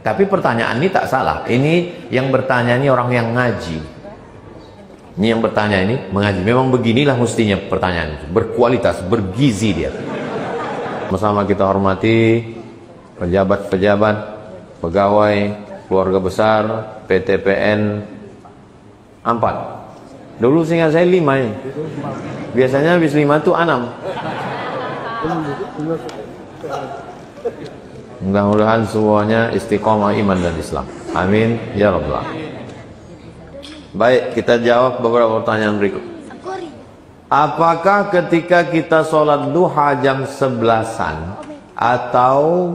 Tapi pertanyaan ini tak salah. Ini yang bertanya ini orang yang ngaji. Ini yang bertanya ini mengaji. Memang beginilah mestinya pertanyaan itu. Berkualitas, bergizi dia. Sama-sama kita hormati pejabat-pejabat, pegawai, keluarga besar, PTPN 4. Dulu seingat saya 5 ini. Biasanya habis 5 itu 6. Mudah-mudahan semuanya istiqomah iman dan Islam. Amin ya rabbal alamin. Baik, kita jawab beberapa pertanyaan berikut. Apakah ketika kita sholat duha jam 11-an atau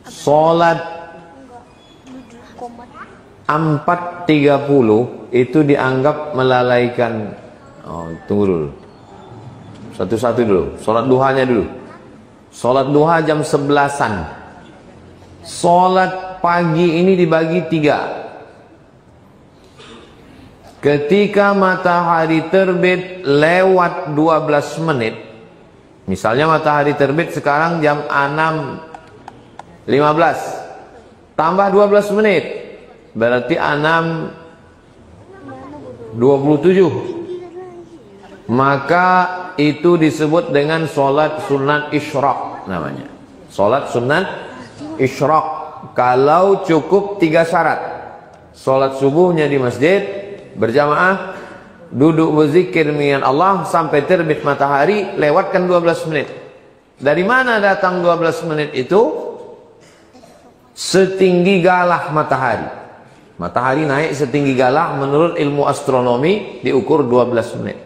sholat 4.30 itu dianggap melalaikan? Tunggu dulu. Satu-satu dulu. Sholat duhanya dulu. Sholat duha jam 11-an. Sholat pagi ini dibagi 3. Ketika matahari terbit lewat 12 menit. Misalnya matahari terbit sekarang jam 6.15. Tambah 12 menit. Berarti 6.27. Maka itu disebut dengan sholat sunat isyraq namanya. Sholat sunat isyraq. Kalau cukup 3 syarat. Sholat subuhnya di masjid berjamaah, duduk berzikir mengingat Allah sampai terbit matahari, lewatkan 12 menit. Dari mana datang 12 menit itu? Setinggi galah matahari. Matahari naik setinggi galah menurut ilmu astronomi diukur 12 menit.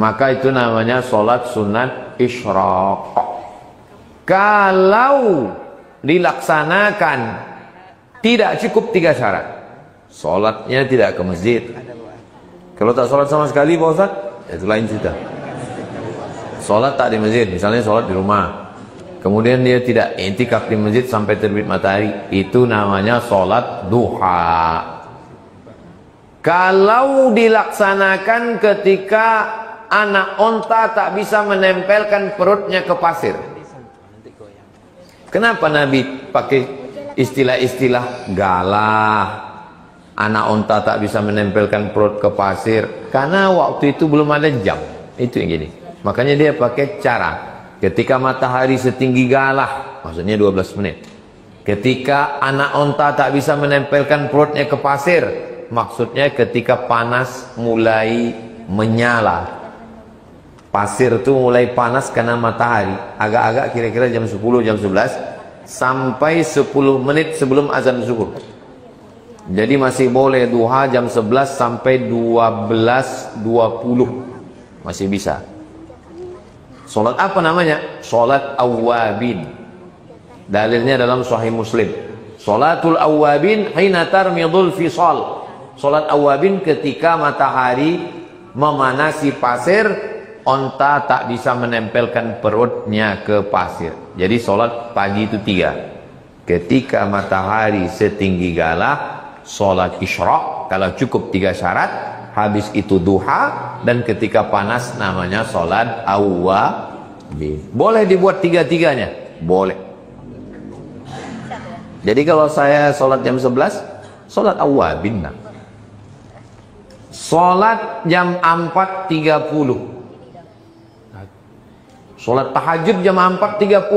Maka itu namanya sholat sunat isyraq. Kalau dilaksanakan tidak cukup 3 syarat, sholatnya tidak ke masjid. Kalau tak sholat sama sekali Pak Ustaz, itu lain cerita. Sholat tak di masjid, misalnya sholat di rumah, kemudian dia tidak i'tikaf di masjid sampai terbit matahari, itu namanya sholat duha. Kalau dilaksanakan ketika anak onta tak bisa menempelkan perutnya ke pasir. Kenapa Nabi pakai istilah-istilah galah, anak onta tak bisa menempelkan perut ke pasir? Karena waktu itu belum ada jam. Itu yang gini. Makanya dia pakai cara ketika matahari setinggi galah, maksudnya 12 menit. Ketika anak onta tak bisa menempelkan perutnya ke pasir, maksudnya ketika panas mulai menyala. Pasir itu mulai panas karena matahari. Agak-agak kira-kira jam 10, jam 11 sampai 10 menit sebelum azan zuhur. Jadi masih boleh duha jam 11 sampai 12.20. Masih bisa. Salat apa namanya? Salat awwabin. Dalilnya dalam Sahih Muslim. Salatul awwabin hina tarmidul fisal. Salat awwabin ketika matahari memanasi pasir, onta tak bisa menempelkan perutnya ke pasir. Jadi salat pagi itu 3. Ketika matahari setinggi galah, salat isyraq. Kalau cukup 3 syarat, habis itu duha, dan ketika panas namanya salat awwabin. Boleh dibuat 3-3-nya? Boleh. Jadi kalau saya salat jam 11, salat awwabin. Salat jam 4.30. Salat tahajud jam 4.30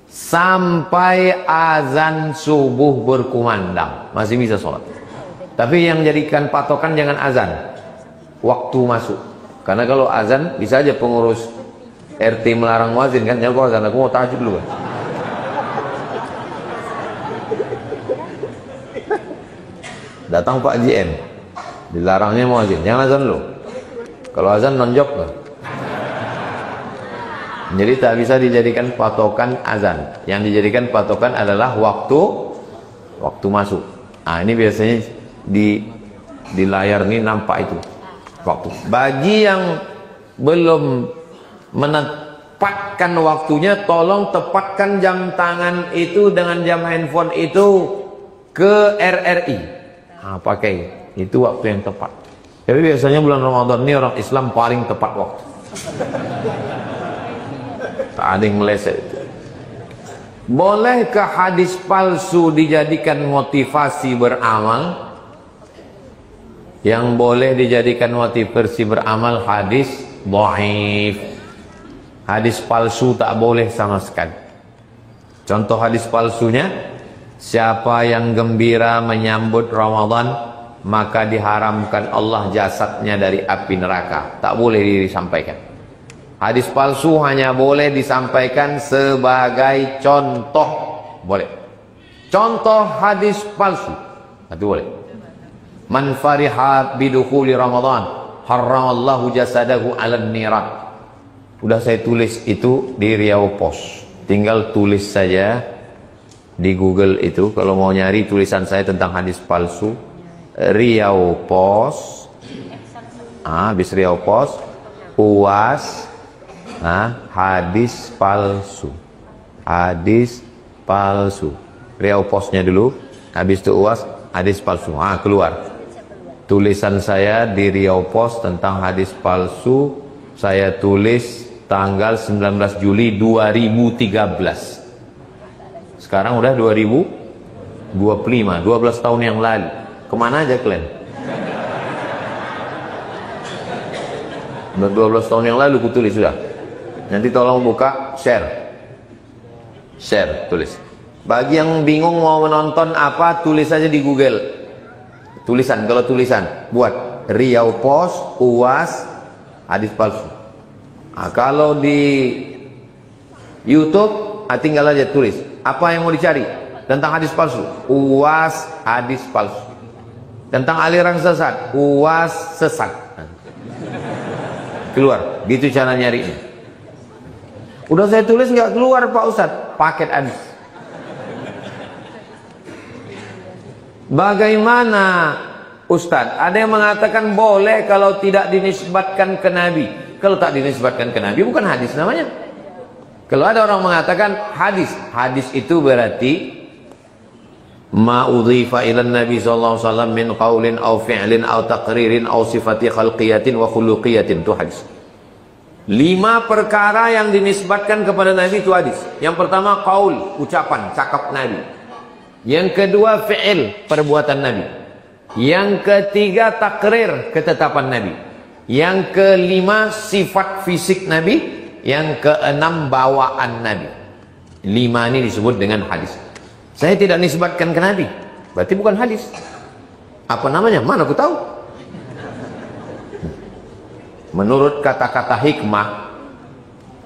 sampai azan subuh berkumandang, masih bisa sholat. Tapi yang jadikan patokan jangan azan, waktu masuk. Karena kalau azan bisa aja pengurus RT melarang muazin kan, jangan azan, aku mau tahajud dulu kan. Datang Pak JM, dilarangnya muazin, jangan azan dulu. Kalau azan nonjok kan. Jadi tak bisa dijadikan patokan azan. Yang dijadikan patokan adalah waktu masuk. Nah, ini biasanya di layar ini nampak itu waktu. Bagi yang belum menempatkan waktunya, tolong tepatkan jam tangan itu dengan jam handphone itu ke RRI. Nah, pakai itu waktu yang tepat. Jadi biasanya bulan Ramadan ini orang Islam paling tepat waktu. Tak ada yang meleset itu. Bolehkah hadis palsu dijadikan motivasi beramal? Yang boleh dijadikan motivasi beramal hadis dhaif. Hadis palsu tak boleh sama sekali. Contoh hadis palsunya, siapa yang gembira menyambut Ramadan, maka diharamkan Allah jasadnya dari api neraka. Tak boleh disampaikan. Hadis palsu hanya boleh disampaikan sebagai contoh. Boleh. Contoh hadis palsu. Itu boleh. Man fariha bidukhuli Ramadan, haramallahu jasadahu 'alan niran. Udah saya tulis itu di Riau Pos. Tinggal tulis saja di Google itu. Kalau mau nyari tulisan saya tentang hadis palsu, Riau Pos. Habis Riau Pos, UAS, hadis palsu. Hadis palsu. Riau Posnya dulu. Habis itu UAS, hadis palsu. Keluar. Tulisan saya di Riau Pos tentang hadis palsu. Saya tulis tanggal 19 Juli 2013. Sekarang udah 2025, 12 tahun yang lalu. Kemana aja kalian? 12 tahun yang lalu kutulis sudah. Nanti tolong buka, share. Share, tulis. Bagi yang bingung mau menonton apa, tulis saja di Google. Tulisan, kalau tulisan, buat Riau Pos, UAS, hadis palsu. Kalau di YouTube, tinggal aja tulis. Apa yang mau dicari? Tentang hadis palsu, UAS hadis palsu. Tentang aliran sesat, UAS sesat. Keluar, gitu cara nyarinya. Udah saya tulis nggak keluar Pak Ustadz, paket habis. Bagaimana Ustadz? Ada yang mengatakan boleh kalau tidak dinisbatkan ke Nabi. Kalau tak dinisbatkan ke Nabi bukan hadis namanya. Kalau ada orang mengatakan hadis, hadis itu berarti ma udhifa ila Nabi sallallahu alaihi wasallam min qaulin aw fi'lin aw taqririn aw sifati khalqiyatin wa khuluqiyatin, itu hadis. 5 perkara yang dinisbatkan kepada Nabi itu hadis. Yang pertama qaul, ucapan, cakap Nabi. Yang kedua fi'il, perbuatan Nabi. Yang ketiga takrir, ketetapan Nabi. Yang kelima sifat fisik Nabi. Yang keenam bawaan Nabi. 5 ini disebut dengan hadis. Saya tidak nisbatkan ke Nabi, berarti bukan hadis. Apa namanya? Mana aku tahu. Menurut kata-kata hikmah,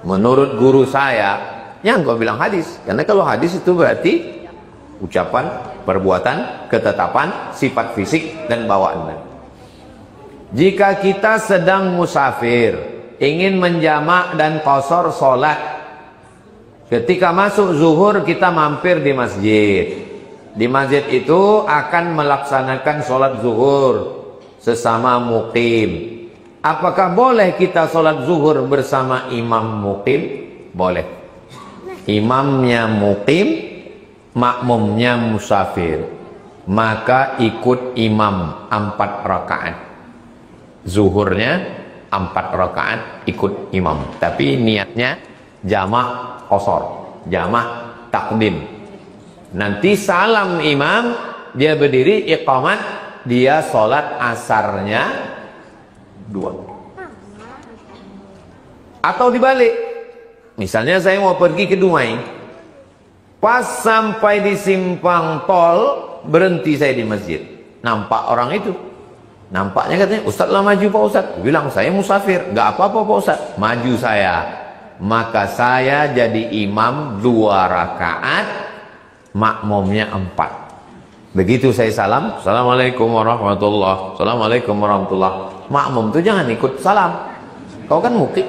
menurut guru saya, yang kau bilang hadis. Karena kalau hadis itu berarti ucapan, perbuatan, ketetapan, sifat fisik, dan bawaan Nabi. Jika kita sedang musafir, ingin menjamak dan qasar sholat, ketika masuk zuhur kita mampir di masjid. Di masjid itu akan melaksanakan sholat zuhur sesama muqim. Apakah boleh kita sholat zuhur bersama imam muqim? Boleh. Imamnya muqim, makmumnya musafir, maka ikut imam 4 rakaat. Zuhurnya 4 rakaat ikut imam, tapi niatnya jamak qasar, jamak takdim. Nanti salam imam, dia berdiri iqamat, dia sholat asarnya 2. Atau dibalik, misalnya saya mau pergi ke Dumai, pas sampai di simpang tol berhenti saya di masjid, nampak orang itu. Nampaknya katanya, Ustadz lah maju Pak Ustadz. Bilang saya musafir, gak apa-apa Pak Ustadz. Maju saya, maka saya jadi imam 2 rakaat, makmumnya 4. Begitu saya salam, Assalamualaikum warahmatullahi, Assalamualaikum warahmatullahi. Makmum itu jangan ikut salam. Kau kan mukim,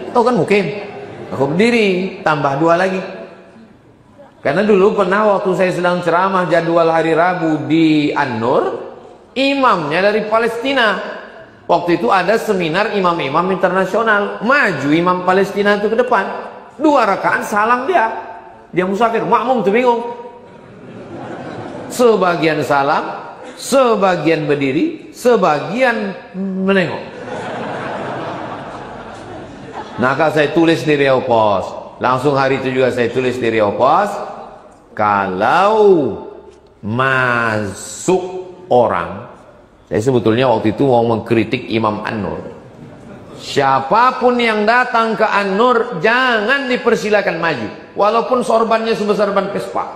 aku berdiri, tambah 2 lagi. Karena dulu pernah waktu saya sedang ceramah jadwal hari Rabu di An-Nur, imamnya dari Palestina. Waktu itu ada seminar imam-imam internasional. Maju imam Palestina itu ke depan, 2 rakaat salam dia. Dia musafir, makmum tuh bingung. Sebagian salam, sebagian berdiri, sebagian menengok. Maka saya tulis di Riau Pos. Langsung hari itu juga saya tulis di Riau Pos. kalau masuk orang, saya sebetulnya waktu itu mau mengkritik Imam An-Nur. Siapapun yang datang ke An-Nur jangan dipersilakan maju, walaupun sorbannya sebesar ban Vespa.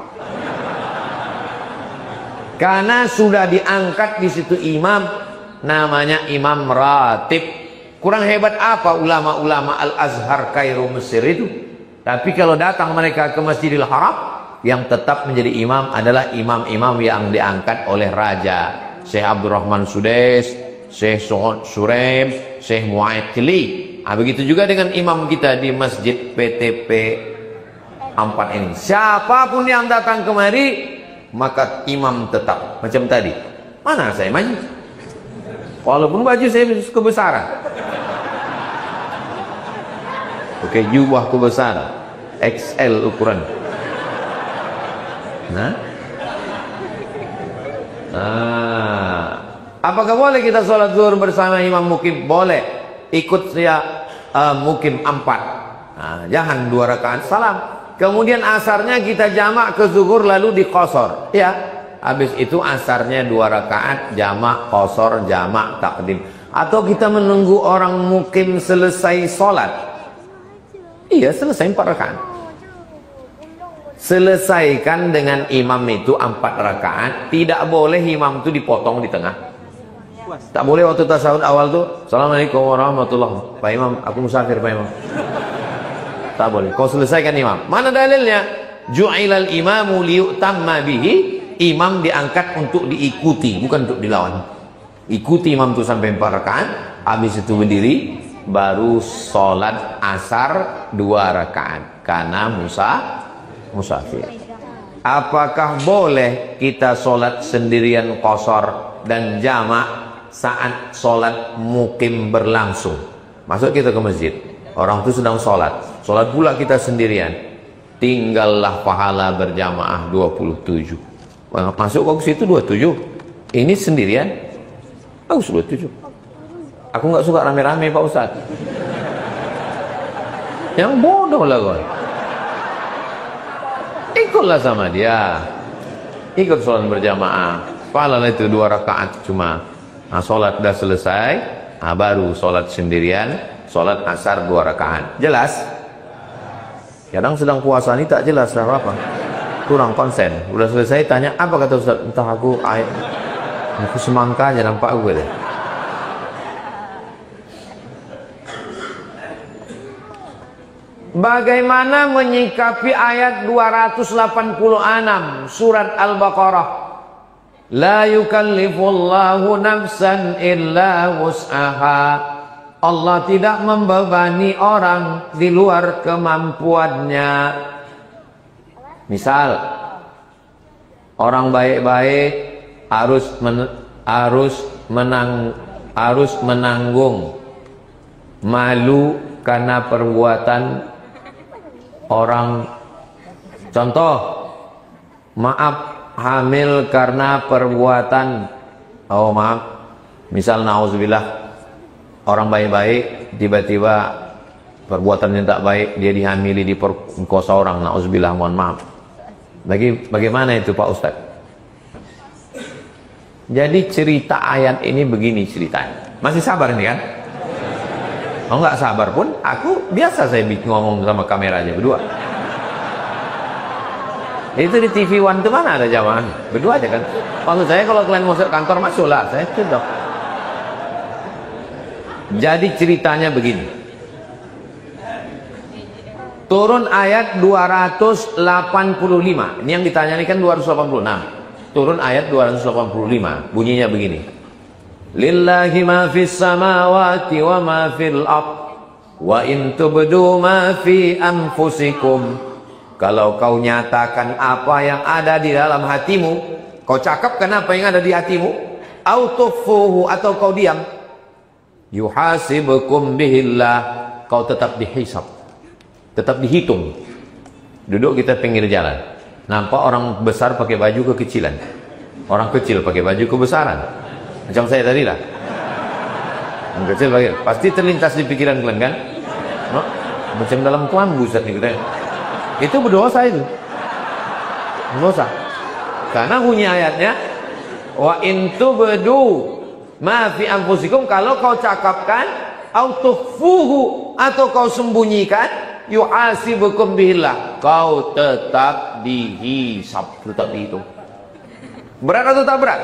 Karena sudah diangkat di situ imam, namanya imam ratib. Kurang hebat apa ulama-ulama Al-Azhar Kairo Mesir itu? Tapi kalau datang mereka ke Masjidil Haram, yang tetap menjadi imam adalah imam-imam yang diangkat oleh raja. Syekh Abdurrahman Sudais, Syekh Suraim, Syekh Mu'aitili. Begitu juga dengan imam kita di Masjid PTP 4 ini. Siapapun yang datang kemari, maka imam tetap. Macam tadi, mana saya maju? Walaupun baju saya kebesaran. Oke, jubah kebesaran XL ukuran. Apakah boleh kita sholat zuhur bersama imam mukim? Boleh. Ikut saya mukim 4. Jangan 2 rakaat salam. Kemudian asarnya kita jamak ke zuhur lalu dikosor. Ya, habis itu asarnya 2 rakaat jamak kosor jamak takdim. Atau kita menunggu orang mukim selesai sholat. Iya, selesai 4 rakaat. Selesaikan dengan imam itu 4 rakaat. Tidak boleh imam itu dipotong di tengah. Tak boleh waktu tasawuf awal tuh, Assalamualaikum warahmatullahi wabarakatuh. Pak Imam, aku musafir Pak Imam. Tak boleh. Kau selesaikan imam. Mana dalilnya? Ju'ilal imamu liyutamma bihi. Imam diangkat untuk diikuti, bukan untuk dilawan. Ikuti imam itu sampai 4 rakaat. Habis itu berdiri, baru sholat asar 2 rakaat. Karena musafir. Apakah boleh kita sholat sendirian qasar dan jamak saat sholat mukim berlangsung? Masuk kita ke masjid, orang itu sedang sholat pula kita sendirian, tinggallah pahala berjamaah 27. Masuk kok ke situ 27, ini sendirian, bagus 27. Aku nggak suka rame-rame Pak Ustadz. Yang bodoh lah kau. Ikutlah sama dia, ikut sholat berjamaah, pahala itu 2 rakaat cuma. Sholat sudah selesai, baru sholat sendirian, sholat asar 2 rakaat. Jelas? Kadang sedang puasa ini tak jelas apa, kurang konsen. Udah selesai tanya apa kata Ustaz? Entah aku semangka aja nampak gue deh. Bagaimana menyikapi ayat 286 surat Al-Baqarah? La yukallifullahu nafsan illa wus'aha. Allah tidak membebani orang di luar kemampuannya. Misal, orang baik-baik harus menanggung malu karena perbuatan orang. Contoh, maaf, hamil karena perbuatan, misal nauzubillah, orang baik-baik tiba-tiba perbuatannya tak baik, dia dihamili, diperkosa orang, nauzubillah, mohon maaf. Bagaimana itu Pak Ustadz? Jadi cerita ayat ini begini ceritanya. Masih sabar ini kan? Oh nggak sabar pun, aku biasa saya ngomong sama kamera aja berdua. Itu di TV One itu mana ada jamaah? Berdua aja kan. Maksud saya kalau kalian masuk kantor masuklah, saya sudah. Jadi ceritanya begini. Turun ayat 285. Ini yang ditanya ini kan 286. Turun ayat 285. Bunyinya begini. Lillahi ma fis samawati wa ma fil ardh wa in tubdu ma fi anfusikum. Kalau kau nyatakan apa yang ada di dalam hatimu, kau cakapkan apa yang ada di hatimu, autufuhu, atau kau diam, yuhasibukum bihillah, kau tetap dihisab, tetap dihitung. Duduk kita pinggir jalan, nampak orang besar pakai baju kekecilan, orang kecil pakai baju kebesaran, macam saya tadi lah. Orang kecil pakai, pasti terlintas di pikiran kalian kan? Macam dalam kelambu Ustaz nih kita. Itu berdosa itu. Nggak usah. Karena bunyi ayatnya, wa in tubdu ma fi anfusikum, kalau kau cakapkan, au tukhfuhu, atau kau sembunyikan, yu'asibukum billah, kau tetap dihisab, tetap dihitung. Berat atau tak berat?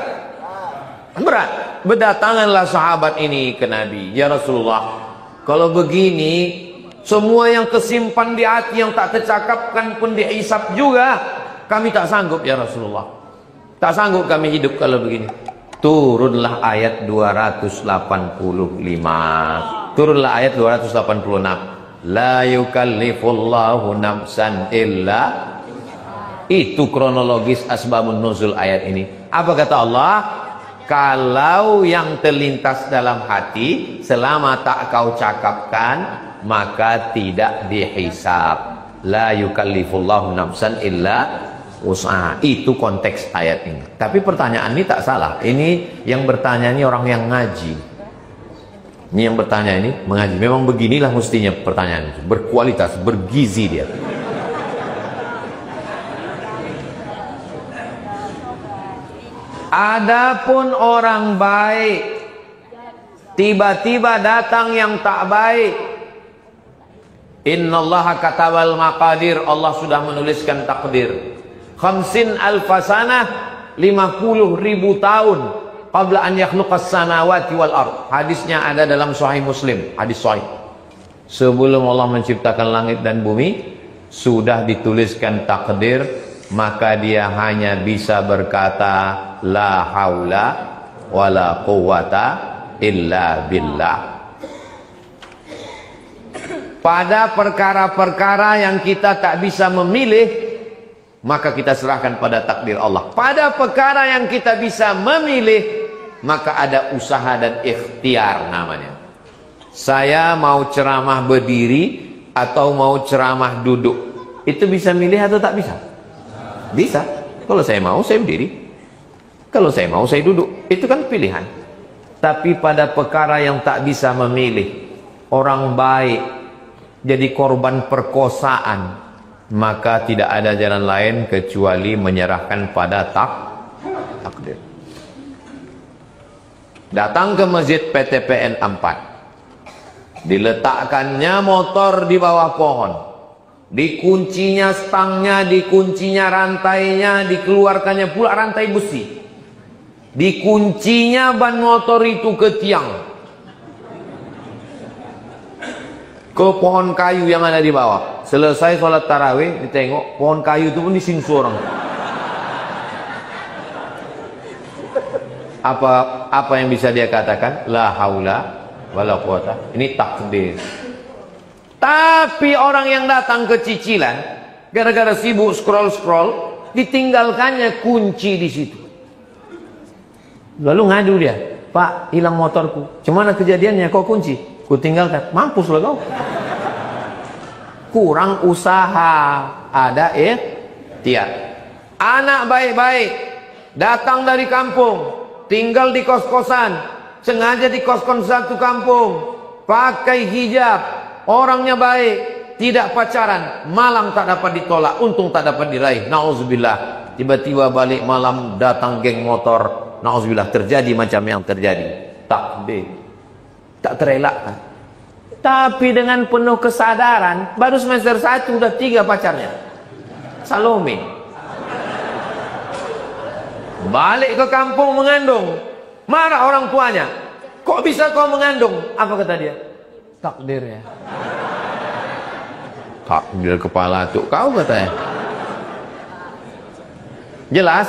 Berat. Berdatanganlah sahabat ini ke Nabi, ya Rasulullah, kalau begini semua yang kesimpan di hati yang tak tercakapkan pun dihisab juga, kami tak sanggup ya Rasulullah. Tak sanggup kami hidup kalau begini. Turunlah ayat 285. Turunlah ayat 286. La yukallifullahu nafsan illa. Itu kronologis asbabun nuzul ayat ini. Apa kata Allah? Kalau yang terlintas dalam hati selama tak kau cakapkan, maka tidak dihisab. La yukallifullahu nafsan illa usaha. Itu konteks ayat ini. Tapi pertanyaan ini tak salah. Ini yang bertanya ini orang yang ngaji. Ini yang bertanya ini mengaji. Memang beginilah mestinya pertanyaan itu. Berkualitas, bergizi dia. Adapun orang baik, tiba-tiba datang yang tak baik. Innallaha katabal maqadir, Allah sudah menuliskan takdir. Khamsin alfasanah, 50.000 tahun qabla an yakhluqas samawati wal ard. Hadisnya ada dalam Sahih Muslim, hadis sahih. Sebelum Allah menciptakan langit dan bumi, sudah dituliskan takdir, maka dia hanya bisa berkata la haula wala quwata illa billah. Pada perkara-perkara yang kita tak bisa memilih, maka kita serahkan pada takdir Allah. Pada perkara yang kita bisa memilih, maka ada usaha dan ikhtiar namanya. Saya mau ceramah berdiri atau mau ceramah duduk, itu bisa milih atau tak bisa? Bisa. Kalau saya mau, saya berdiri. Kalau saya mau, saya duduk. Itu kan pilihan. Tapi pada perkara yang tak bisa memilih, orang baik jadi korban perkosaan, maka tidak ada jalan lain kecuali menyerahkan pada takdir. Datang ke masjid PTPN 4, diletakkannya motor di bawah pohon, dikuncinya stangnya, dikuncinya rantainya, dikeluarkannya pula rantai besi, dikuncinya ban motor itu ke tiang, ke pohon kayu yang ada di bawah. Selesai sholat tarawih, ditengok pohon kayu itu pun disinsu orang. Apa yang bisa dia katakan? La haula wala quwata. Ini takdir. Tapi orang yang datang ke cicilan, gara-gara sibuk scroll, ditinggalkannya kunci di situ. Lalu ngadu dia, Pak, hilang motorku. Cuman kejadiannya kok kunci? Ku tinggalkan. Mampus lah kau. Kurang usaha, ada ikhtiar. Anak baik-baik datang dari kampung, tinggal di kos-kosan, sengaja di kos-kosan satu kampung, pakai hijab, orangnya baik, tidak pacaran, malam tak dapat ditolak, untung tak dapat diraih. Nauzubillah. Tiba-tiba balik malam datang geng motor. Nauzubillah, terjadi macam yang terjadi. Takdir, tak terelakkan. Tapi dengan penuh kesadaran, baru semester 1 udah 3 pacarnya. Salome. Balik ke kampung mengandung. Marah orang tuanya. Kok bisa kau mengandung? Apa kata dia? Takdir ya. Takdir kepala tuh kau katanya. Jelas?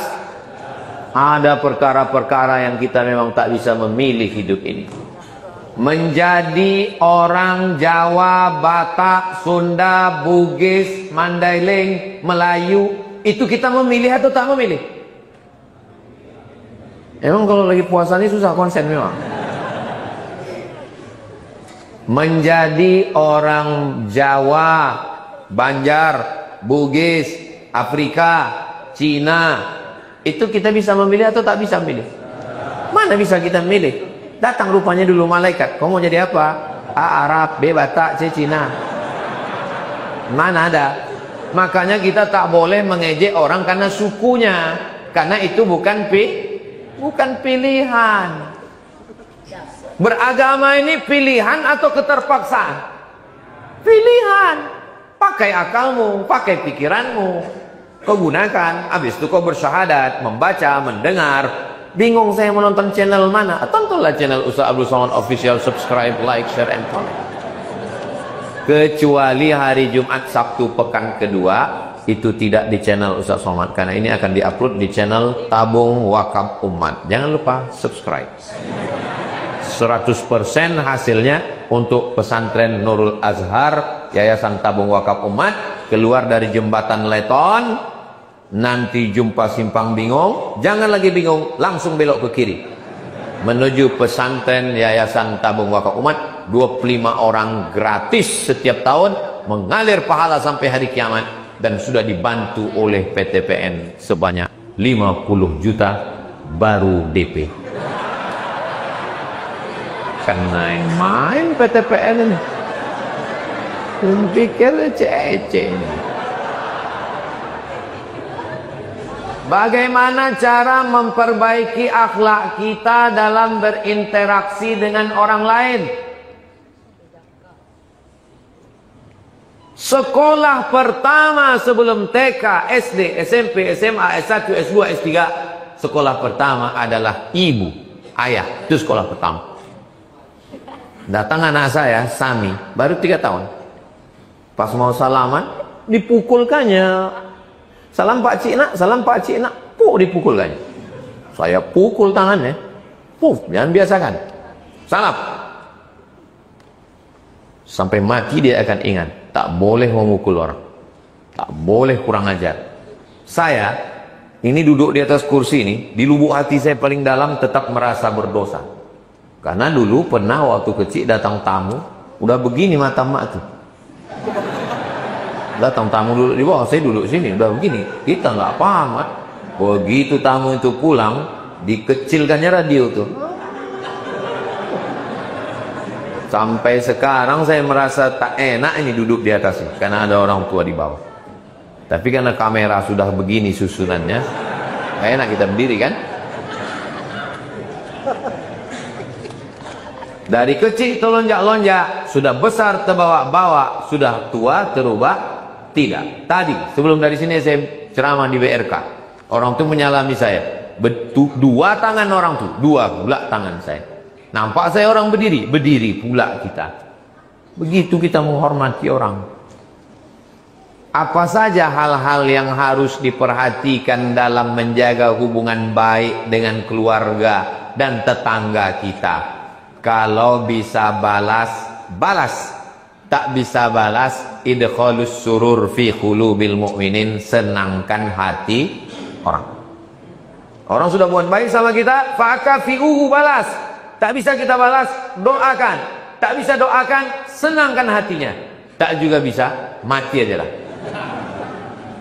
Ada perkara-perkara yang kita memang tak bisa memilih hidup ini. Menjadi orang Jawa, Batak, Sunda, Bugis, Mandailing, Melayu, itu kita memilih atau tak memilih? Emang kalau lagi puasa ini susah konsen memang. Menjadi orang Jawa, Banjar, Bugis, Afrika, Cina, itu kita bisa memilih atau tak bisa memilih? Mana bisa kita memilih? Datang rupanya dulu malaikat. Kau mau jadi apa? A Arab, B Batak, C Cina. Mana ada? Makanya kita tak boleh mengejek orang karena sukunya, karena itu bukan pilihan. Beragama ini pilihan atau keterpaksaan? Pilihan. Pakai akalmu, pakai pikiranmu, kau gunakan. Habis itu kau bersyahadat, membaca, mendengar. Bingung saya menonton channel mana? Tontonlah channel Ustaz Abdul Somad Official, subscribe, like, share, and comment. Kecuali hari Jumat, Sabtu, pekan kedua, itu tidak di channel Ustaz Somad, karena ini akan diupload di channel Tabung Wakaf Umat. Jangan lupa subscribe. 100% hasilnya untuk pesantren Nurul Azhar, Yayasan Tabung Wakaf Umat, keluar dari jembatan Leton. Nanti jumpa simpang bingung, jangan lagi bingung, langsung belok ke kiri menuju pesantren Yayasan Tabung Wakaf Umat. 25 orang gratis setiap tahun, mengalir pahala sampai hari kiamat, dan sudah dibantu oleh PTPN sebanyak 50 juta baru DP. Karena main PTPN ini, pikir ece-ece ini. Bagaimana cara memperbaiki akhlak kita dalam berinteraksi dengan orang lain? Sekolah pertama sebelum TK, SD, SMP, SMA, S1, S2, S3, sekolah pertama adalah ibu, ayah. Itu sekolah pertama. Datang anak saya, Sami, baru 3 tahun. Pas mau salaman, dipukulkannya. Salam Pak Cik Nak, salam Pak Cik Nak. Dipukulkannya. Saya pukul tangannya. Jangan biasakan. Salam. Sampai mati dia akan ingat. Tak boleh memukul orang. Tak boleh kurang ajar. Saya, ini duduk di atas kursi ini, di lubuk hati saya paling dalam tetap merasa berdosa. Karena dulu pernah waktu kecil datang tamu, udah begini mata mak tuh. Datang tamu duduk di bawah, saya duduk sini, udah begini. Kita nggak paham, kan? Begitu tamu itu pulang, dikecilkannya radio tuh. Sampai sekarang saya merasa tak enak ini duduk di atasnya, karena ada orang tua di bawah. Tapi karena kamera sudah begini susunannya, gak enak kita berdiri, kan? Dari kecil terlonjak-lonjak, sudah besar terbawa-bawa, sudah tua terubah. Tidak. Tadi sebelum dari sini saya ceramah di BRK, orang tuh menyalami saya. Dua tangan orang tuh, dua pula tangan saya. Nampak saya orang berdiri, berdiri pula kita. Begitu kita menghormati orang. Apa saja hal-hal yang harus diperhatikan dalam menjaga hubungan baik dengan keluarga dan tetangga kita? Kalau bisa balas, balas. Tak bisa balas, idkhalus surur fi qulubil mu'minin, senangkan hati orang. Orang sudah buat baik sama kita, fakafi'uhu, balas. Tak bisa kita balas, doakan. Tak bisa doakan, senangkan hatinya. Tak juga bisa, mati aja lah.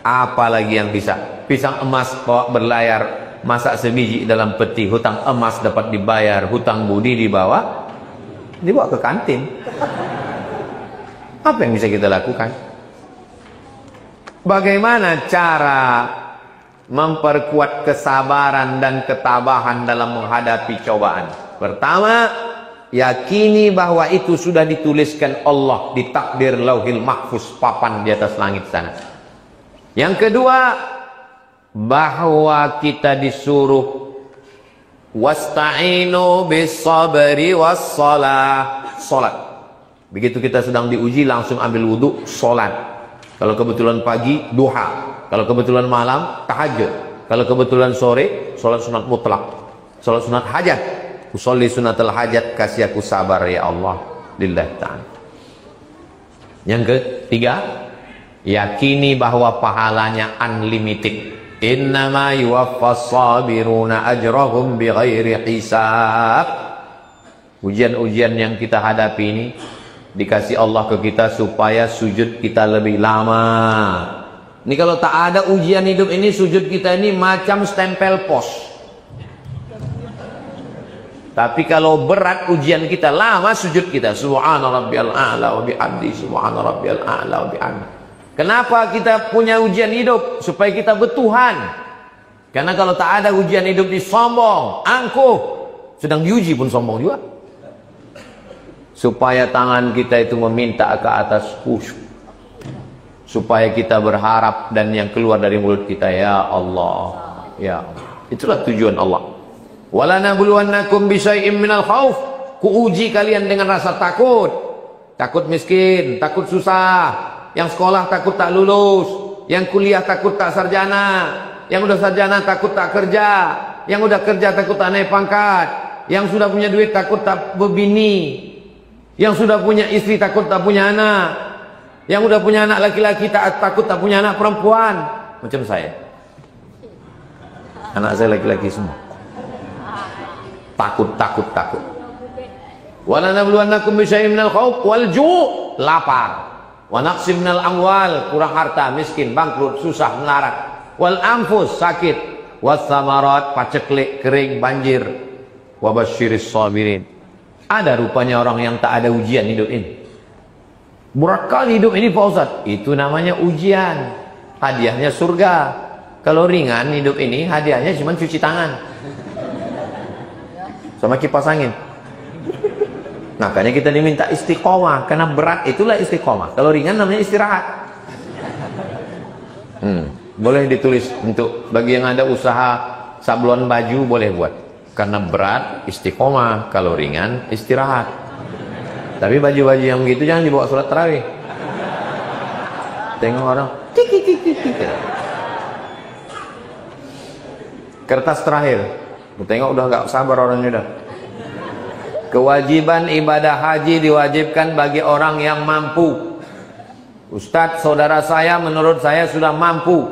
Apalagi yang bisa? Pisang emas bawa berlayar, masak sebiji dalam peti, hutang emas dapat dibayar, hutang budi dibawa ke kantin. Apa yang bisa kita lakukan? Bagaimana cara memperkuat kesabaran dan ketabahan dalam menghadapi cobaan? Pertama, yakini bahwa itu sudah dituliskan Allah di takdir lauhil mahfuz, papan di atas langit sana. Yang kedua, bahwa kita disuruh wasta'inu bis sabri was salah, salat. Begitu kita sedang diuji, langsung ambil wudhu, sholat. Kalau kebetulan pagi, duha. Kalau kebetulan malam, tahajud. Kalau kebetulan sore, sholat sunat mutlak. Sholat sunat hajat. Usolli sunatul hajat, kasih aku sabar ya Allah. Lillahi ta'ala. Yang ketiga, yakini bahwa pahalanya unlimited. Innama yuwaffas sabiruna ajrahum bighairi hisab. Ujian-ujian yang kita hadapi ini dikasih Allah ke kita supaya sujud kita lebih lama. Ini kalau tak ada ujian hidup ini, sujud kita ini macam stempel pos. Tapi kalau berat ujian kita, lama sujud kita. Subhana rabbiyal a'la wa bihamdi, subhana rabbiyal a'la wa bihamdi. Kenapa kita punya ujian hidup? Supaya kita bertuhan. Karena kalau tak ada ujian hidup di sombong, angkuh, sedang diuji pun sombong juga. Supaya tangan kita itu meminta ke atas khusyuk. Supaya kita berharap dan yang keluar dari mulut kita, ya Allah, ya Allah. Itulah tujuan Allah. Walanabluwannakum bisyai'im minal khauf. Kuuji kalian dengan rasa takut. Takut miskin, takut susah. Yang sekolah takut tak lulus, yang kuliah takut tak sarjana, yang udah sarjana takut tak kerja, yang udah kerja takut tak naik pangkat, yang sudah punya duit takut tak berbini, yang sudah punya istri takut tak punya anak, yang udah punya anak laki-laki takut tak punya anak perempuan. Macam saya, anak saya laki-laki semua. Takut. Walanabluwannakum bisyai'in minal khauf wal ju', lapar. Wa naqsim minal amwal, kurang harta, miskin, bangkrut, susah, melarat. Wal anfus, sakit. Was samarat, paceklik, kering, banjir. Wa basyiris sabirin. Ada rupanya orang yang tak ada ujian hidup ini. Berat kali hidup ini Pak Ustaz. Itu namanya ujian. Hadiahnya surga. Kalau ringan hidup ini, hadiahnya cuma cuci tangan sama kipas angin. Makanya kita diminta istiqomah, karena berat itulah istiqomah. Kalau ringan namanya istirahat. Boleh ditulis untuk bagi yang ada usaha sablon baju, boleh buat. Karena berat istiqomah, kalau ringan istirahat. Tapi baju-baju yang begitu jangan dibawa sholat tarawih. Tengok orang kertas terakhir, tengok udah gak sabar orangnya dah. Kewajiban ibadah haji diwajibkan bagi orang yang mampu. Ustadz, saudara saya menurut saya sudah mampu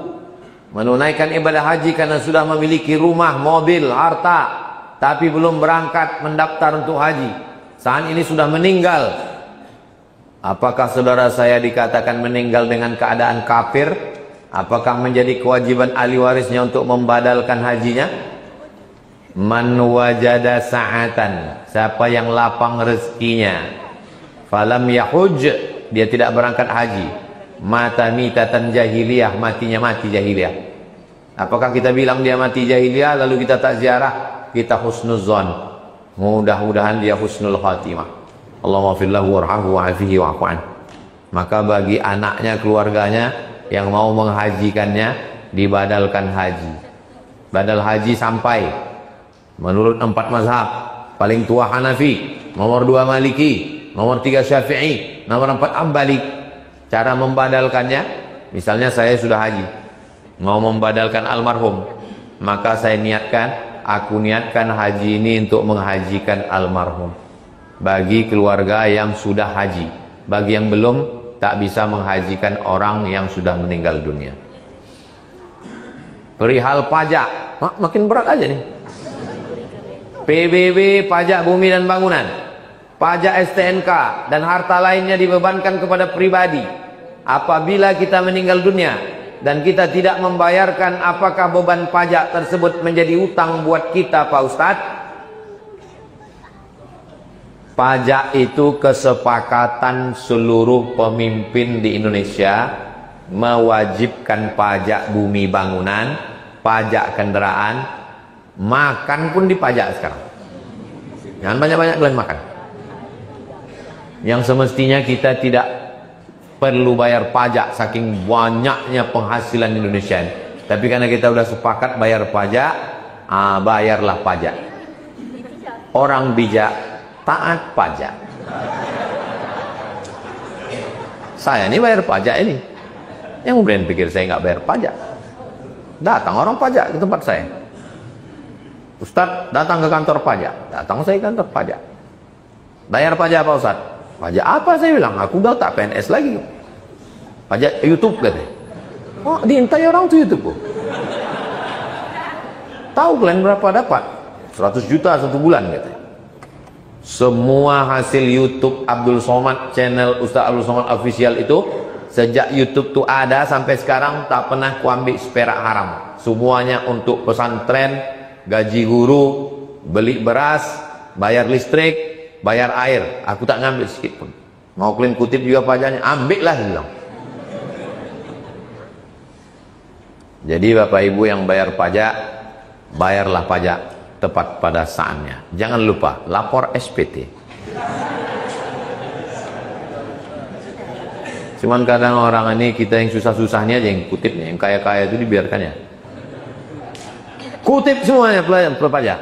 menunaikan ibadah haji karena sudah memiliki rumah, mobil, harta, tapi belum berangkat mendaftar untuk haji. Saat ini sudah meninggal. Apakah saudara saya dikatakan meninggal dengan keadaan kafir? Apakah menjadi kewajiban ahli warisnya untuk membadalkan hajinya? Man wajada sa'atan, siapa yang lapang rezekinya, falam yahuj, dia tidak berangkat haji, mata mitatan jahiliyah, matinya mati jahiliyah. Apakah kita bilang dia mati jahiliyah lalu kita tak ziarah? Kita husnuzon, mudah-mudahan dia husnul khatimah. Allahumma fillahu warhamhu wa'afihi wa'afu'an. Maka bagi anaknya, keluarganya yang mau menghajikannya, dibadalkan haji. Badal haji sampai menurut 4 mazhab, paling tua Hanafi, nomor 2 Maliki, nomor 3 Syafi'i, nomor 4 Ambali. Cara membadalkannya, misalnya saya sudah haji, mau membadalkan almarhum, maka saya niatkan, aku niatkan haji ini untuk menghajikan almarhum. Bagi keluarga yang sudah haji, bagi yang belum, tak bisa menghajikan orang yang sudah meninggal dunia. Perihal pajak, makin berat aja nih. PBB, pajak bumi dan bangunan, pajak STNK, dan harta lainnya dibebankan kepada pribadi. Apabila kita meninggal dunia dan kita tidak membayarkan, apakah beban pajak tersebut menjadi utang buat kita, Pak Ustadz? Pajak itu kesepakatan seluruh pemimpin di Indonesia mewajibkan pajak bumi bangunan, pajak kendaraan. Makan pun dipajak sekarang. Jangan banyak-banyak kalian makan. Yang semestinya kita tidak perlu bayar pajak saking banyaknya penghasilan Indonesia. Tapi karena kita sudah sepakat bayar pajak, bayarlah pajak. Orang bijak taat pajak. Saya ini bayar pajak ini. Yang kemudian pikir saya nggak bayar pajak. Datang orang pajak ke tempat saya. Ustadz, datang ke kantor pajak. Datang saya ke kantor pajak. Bayar pajak apa Ustadz? Pajak apa, saya bilang? Aku udah tak PNS lagi. Pajak YouTube katanya. Oh, diintai orang tuh YouTube. Tahu kalian berapa dapat? 100 juta satu bulan katanya. Semua hasil YouTube Abdul Somad, channel Ustaz Abdul Somad official itu, sejak YouTube tuh ada sampai sekarang tak pernah kuambil seperak haram. Semuanya untuk pesantren, gaji guru, beli beras, bayar listrik, bayar air. Aku tak ngambil sedikit pun. Mau kalian kutip juga pajaknya, ambil lah bilang. Jadi Bapak Ibu yang bayar pajak, bayarlah pajak tepat pada saatnya. Jangan lupa lapor SPT. Cuman kadang orang ini, kita yang susah-susahnya aja yang kutipnya, yang kaya-kaya itu dibiarkan ya. Kutip semuanya pelayan pajak.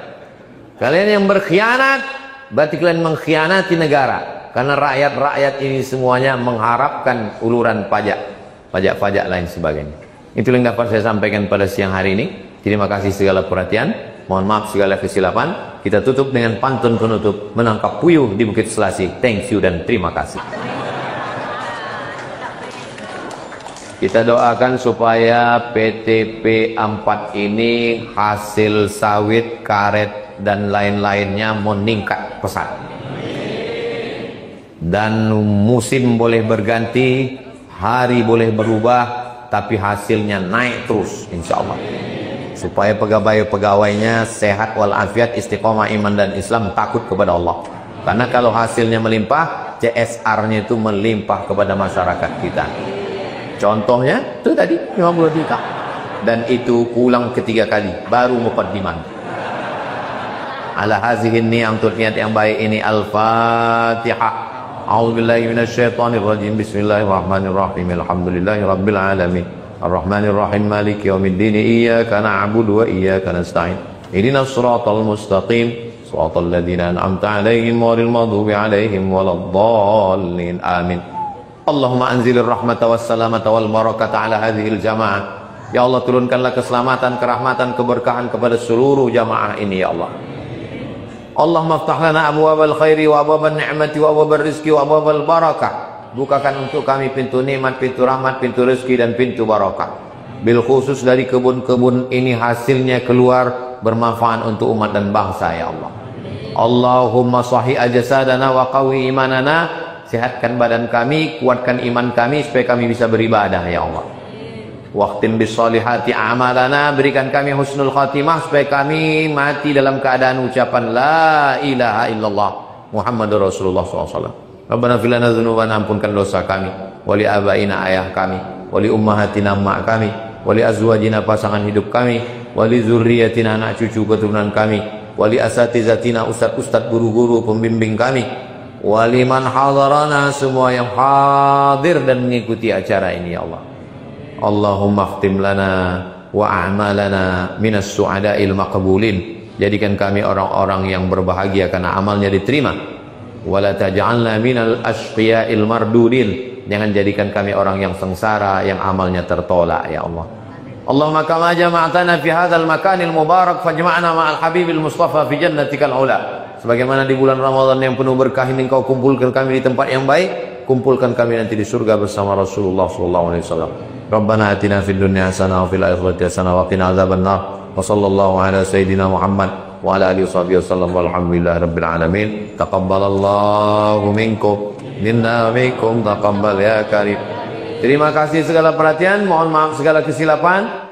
Kalian yang berkhianat, berarti kalian mengkhianati negara. Karena rakyat-rakyat ini semuanya mengharapkan uluran pajak, pajak-pajak lain sebagainya. Itu yang dapat saya sampaikan pada siang hari ini. Terima kasih segala perhatian. Mohon maaf segala kesilapan. Kita tutup dengan pantun penutup, menangkap puyuh di Bukit Selasih. Thank you dan terima kasih. Kita doakan supaya PTP 4 ini hasil sawit, karet, dan lain-lainnya meningkat pesat. Dan musim boleh berganti, hari boleh berubah, tapi hasilnya naik terus, insya Allah. Supaya pegawai-pegawainya sehat walafiat, istiqomah iman dan Islam, takut kepada Allah. Karena kalau hasilnya melimpah, CSR-nya itu melimpah kepada masyarakat kita. Contohnya itu tadi 50 juta, dan itu pulang ketiga kali baru muqaddiman. Ala hazihin ni'am, untuk niat yang baik ini. Al-Fatihah. A'udzubillahi minasyaitonir rajim. Bismillahirrahmanirrahim. Alhamdulillahi rabbil alamin. Ar-Rahmanir-Rahim. Maliki yaumiddin. Iyyaka na'budu wa iyyaka nasta'in. Ihdinas siratal mustaqim. Shiratal ladzina an'amta 'alaihim ghairil maghdubi 'alaihim waladdallin. Amin. Allahumma anzilir rahmata wassalamata wal barakata ala hadhil jamaah. Ya Allah, turunkanlah keselamatan, kerahmatan, keberkahan kepada seluruh jamaah ini ya Allah. Allahumma aftah lana abwabal khairi wa abwabal ni'mati wa abwabal rizki wa abwabal barakah. Bukakan untuk kami pintu nikmat, pintu rahmat, pintu rezeki dan pintu barakah. Bil khusus dari kebun-kebun ini hasilnya keluar bermanfaat untuk umat dan bangsa ya Allah. Allahumma sahih ajasadana wa qawi imanana. Sehatkan badan kami, kuatkan iman kami supaya kami bisa beribadah ya Allah. Waqtim bisolihati amalana, berikan kami husnul khatimah supaya kami mati dalam keadaan ucapan la ilaha illallah Muhammadur Rasulullah SAW. Rabbana fil lana dzunubana, ampunkan dosa kami, wali abaina ayah kami, wali ummahatina mak kami, wali azwajina pasangan hidup kami, wali zurriyatina anak cucu keturunan kami, wali asatizatina ustad-ustad guru-guru pembimbing kami, waliman hadarana, semua yang hadir dan mengikuti acara ini ya Allah. Allahumma khtim lana wa a'malana minas su'ada'il maqbulin. Jadikan kami orang-orang yang berbahagia karena amalnya diterima. Wala taj'alna minal ashqiya'il mardudin. Jangan jadikan kami orang yang sengsara, yang amalnya tertolak ya Allah. Allahumma kama jama'tana fi hadzal makanil mubarak fajma'na ma'al habibil mustafa fi jannatikal ula. Sebagaimana di bulan Ramadan yang penuh berkah ini Engkau kumpulkan kami di tempat yang baik, kumpulkan kami nanti di surga bersama Rasulullah SAW. Rabbana atina fid dunya hasanah wa fil akhirati hasanah wa qina adzabannar. Wa sallallahu ala sayyidina Muhammad wa ala alihi wasallam walhamdulillahi rabbil alamin. Taqabbalallahu minkum minna minkum taqabbal ya karim. Terima kasih segala perhatian, mohon maaf segala kesilapan.